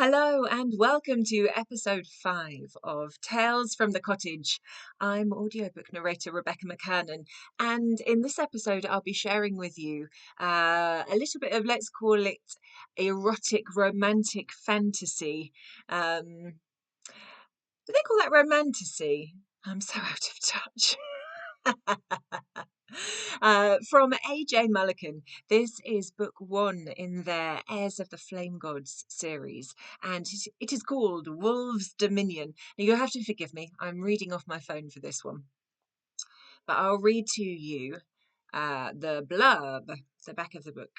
Hello and welcome to episode 5 of Tales from the Cottage. I'm audiobook narrator Rebecca McKernan, and in this episode I'll be sharing with you a little bit of, let's call it, erotic romantic fantasy. Do they call that romantasy? I'm so out of touch. From A J Mullican. This is book 1 in their Heirs of the Flame Gods series, and it is called Wolves' Dominion. Now, you'll have to forgive me, I'm reading off my phone for this one, but I'll read to you the blurb, the back of the book.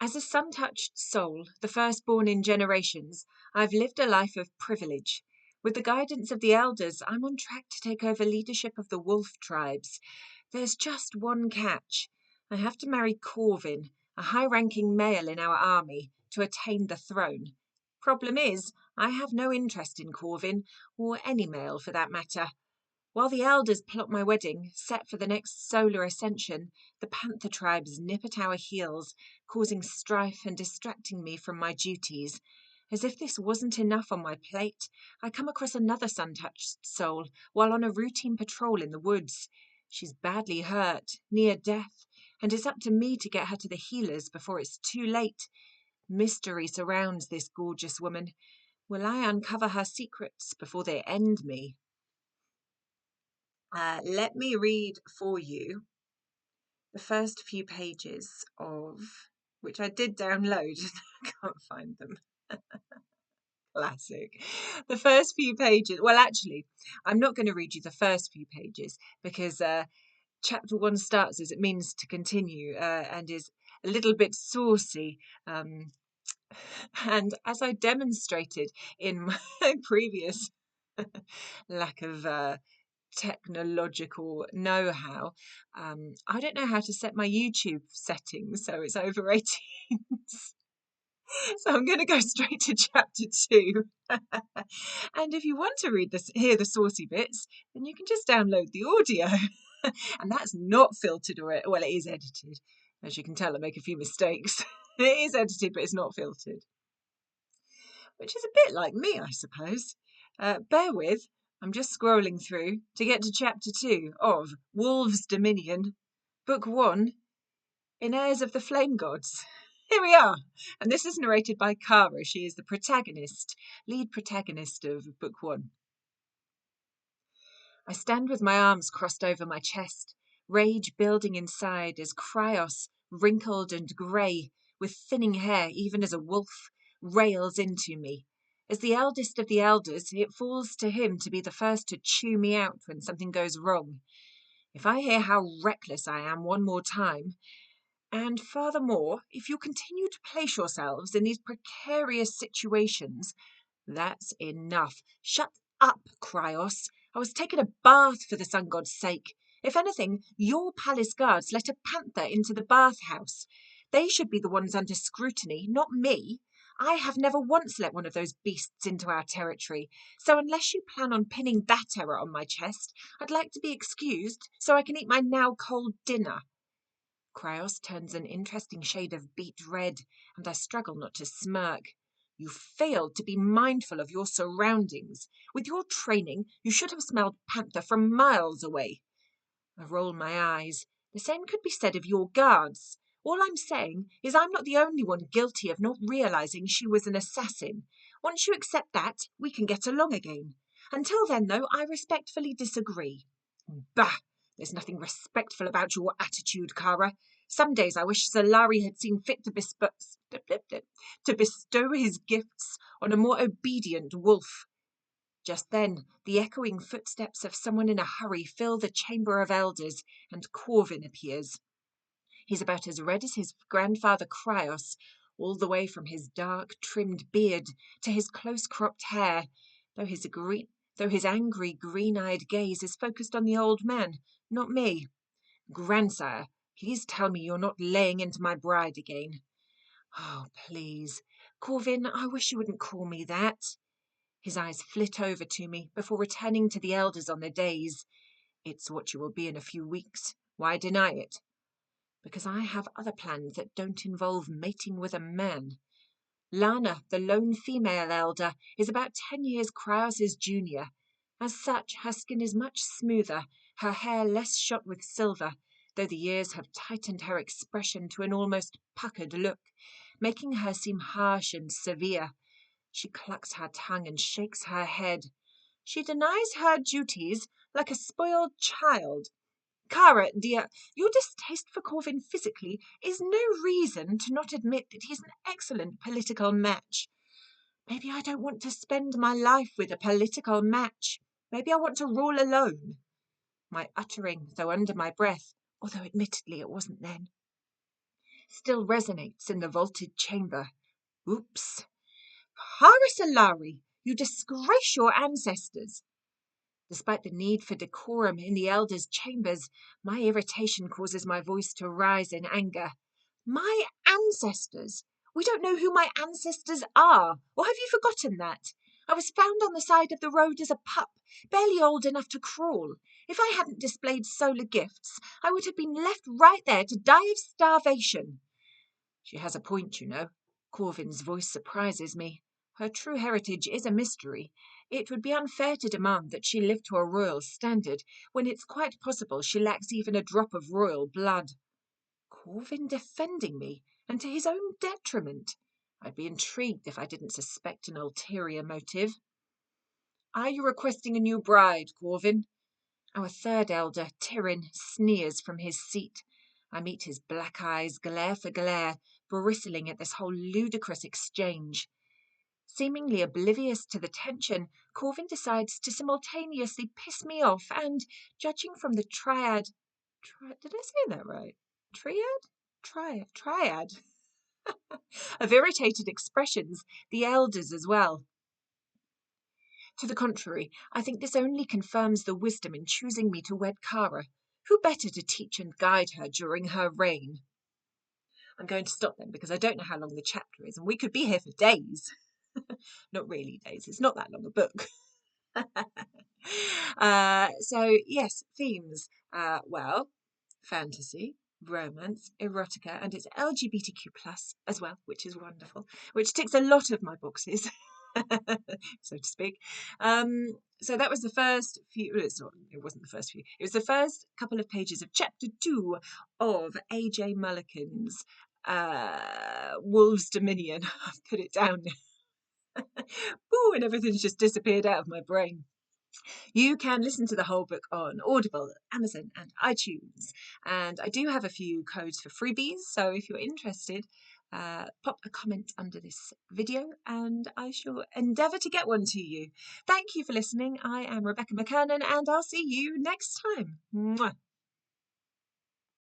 As a sun-touched soul, the firstborn in generations, I've lived a life of privilege. With the guidance of the elders, I'm on track to take over leadership of the wolf tribes. There's just one catch. I have to marry Corvin, a high-ranking male in our army, to attain the throne. Problem is, I have no interest in Corvin, or any male for that matter. While the elders plot my wedding, set for the next solar ascension, the panther tribes nip at our heels, causing strife and distracting me from my duties. As if this wasn't enough on my plate, I come across another sun-touched soul while on a routine patrol in the woods. She's badly hurt, near death, and it's up to me to get her to the healers before it's too late. Mystery surrounds this gorgeous woman. Will I uncover her secrets before they end me? Let me read for you the first few pages of which I did download. I can't find them. Classic. The first few pages. Well, actually, I'm not going to read you the first few pages because chapter 1 starts as it means to continue and is a little bit saucy. And as I demonstrated in my previous lack of technological know-how, I don't know how to set my YouTube settings, so it's over 18. So I'm going to go straight to chapter 2. And if you want to hear the saucy bits, then you can just download the audio. And that's not filtered, or well, it is edited. As you can tell, I make a few mistakes. It is edited, but it's not filtered, which is a bit like me, I suppose. Bear with, I'm just scrolling through to get to chapter 2 of Wolves' Dominion, book 1, in Heirs of the Flame Gods. Here we are, and this is narrated by Cara. She is the lead protagonist of book 1. I stand with my arms crossed over my chest, rage building inside as Cryos, wrinkled and grey, with thinning hair even as a wolf, rails into me. As the eldest of the elders, it falls to him to be the first to chew me out when something goes wrong. If I hear how reckless I am one more time, and furthermore, if you continue to place yourselves in these precarious situations, that's enough. Shut up, Cryos. I was taking a bath for the sun god's sake. If anything, your palace guards let a panther into the bathhouse. They should be the ones under scrutiny, not me. I have never once let one of those beasts into our territory, so unless you plan on pinning that error on my chest, I'd like to be excused so I can eat my now cold dinner. Cryos turns an interesting shade of beet red, and I struggle not to smirk. You failed to be mindful of your surroundings. With your training, you should have smelled panther from miles away. I roll my eyes. The same could be said of your guards. All I'm saying is I'm not the only one guilty of not realizing she was an assassin. Once you accept that, we can get along again. Until then, though, I respectfully disagree. Bah! There's nothing respectful about your attitude, Cara. Some days I wish Solari had seen fit to bestow his gifts on a more obedient wolf. Just then, the echoing footsteps of someone in a hurry fill the chamber of elders, and Corvin appears. He's about as red as his grandfather Cryos, all the way from his dark, trimmed beard to his close-cropped hair, though his angry, green-eyed gaze is focused on the old man, not me. Grandsire, please tell me you're not laying into my bride again. Oh, please. Corvin, I wish you wouldn't call me that. His eyes flit over to me before returning to the elders on their dais. It's what you will be in a few weeks. Why deny it? Because I have other plans that don't involve mating with a man. Lana, the lone female elder, is about 10 years Krause's junior. As such, her skin is much smoother, her hair less shot with silver, though the years have tightened her expression to an almost puckered look, making her seem harsh and severe. She clucks her tongue and shakes her head. She denies her duties like a spoiled child. Kara, dear, your distaste for Corvin physically is no reason to not admit that he's an excellent political match. Maybe I don't want to spend my life with a political match. Maybe I want to rule alone. My uttering, though under my breath, although admittedly it wasn't then, still resonates in the vaulted chamber. Oops. Parasalari, you disgrace your ancestors. Despite the need for decorum in the elders' chambers, my irritation causes my voice to rise in anger. My ancestors? We don't know who my ancestors are. Or have you forgotten that? I was found on the side of the road as a pup, barely old enough to crawl. If I hadn't displayed solar gifts, I would have been left right there to die of starvation. She has a point, you know. Corvin's voice surprises me. Her true heritage is a mystery. It would be unfair to demand that she live to a royal standard, when it's quite possible she lacks even a drop of royal blood. Corvin defending me, and to his own detriment. I'd be intrigued if I didn't suspect an ulterior motive. Are you requesting a new bride, Corvin? Our third elder, Tyrin, sneers from his seat. I meet his black eyes, glare for glare, bristling at this whole ludicrous exchange. Seemingly oblivious to the tension, Corvin decides to simultaneously piss me off and, judging from the did I say that right? Triad of irritated expressions, the elders as well. To the contrary, I think this only confirms the wisdom in choosing me to wed Kara. Who better to teach and guide her during her reign? I'm going to stop then because I don't know how long the chapter is, and we could be here for days. Not really days, it's not that long a book. So, yes, themes. Well, fantasy, romance, erotica, and it's LGBTQ+ as well, which is wonderful, which ticks a lot of my boxes, so to speak. So that was the first few, it wasn't the first few, it was the first couple of pages of chapter 2 of A J Mullican's Wolves Dominion. I've put it down now. Ooh, and everything's just disappeared out of my brain. You can listen to the whole book on Audible, Amazon and iTunes. And I do have a few codes for freebies, so if you're interested, pop a comment under this video and I shall endeavour to get one to you. Thank you for listening. I am Rebecca McKernan and I'll see you next time. Mwah.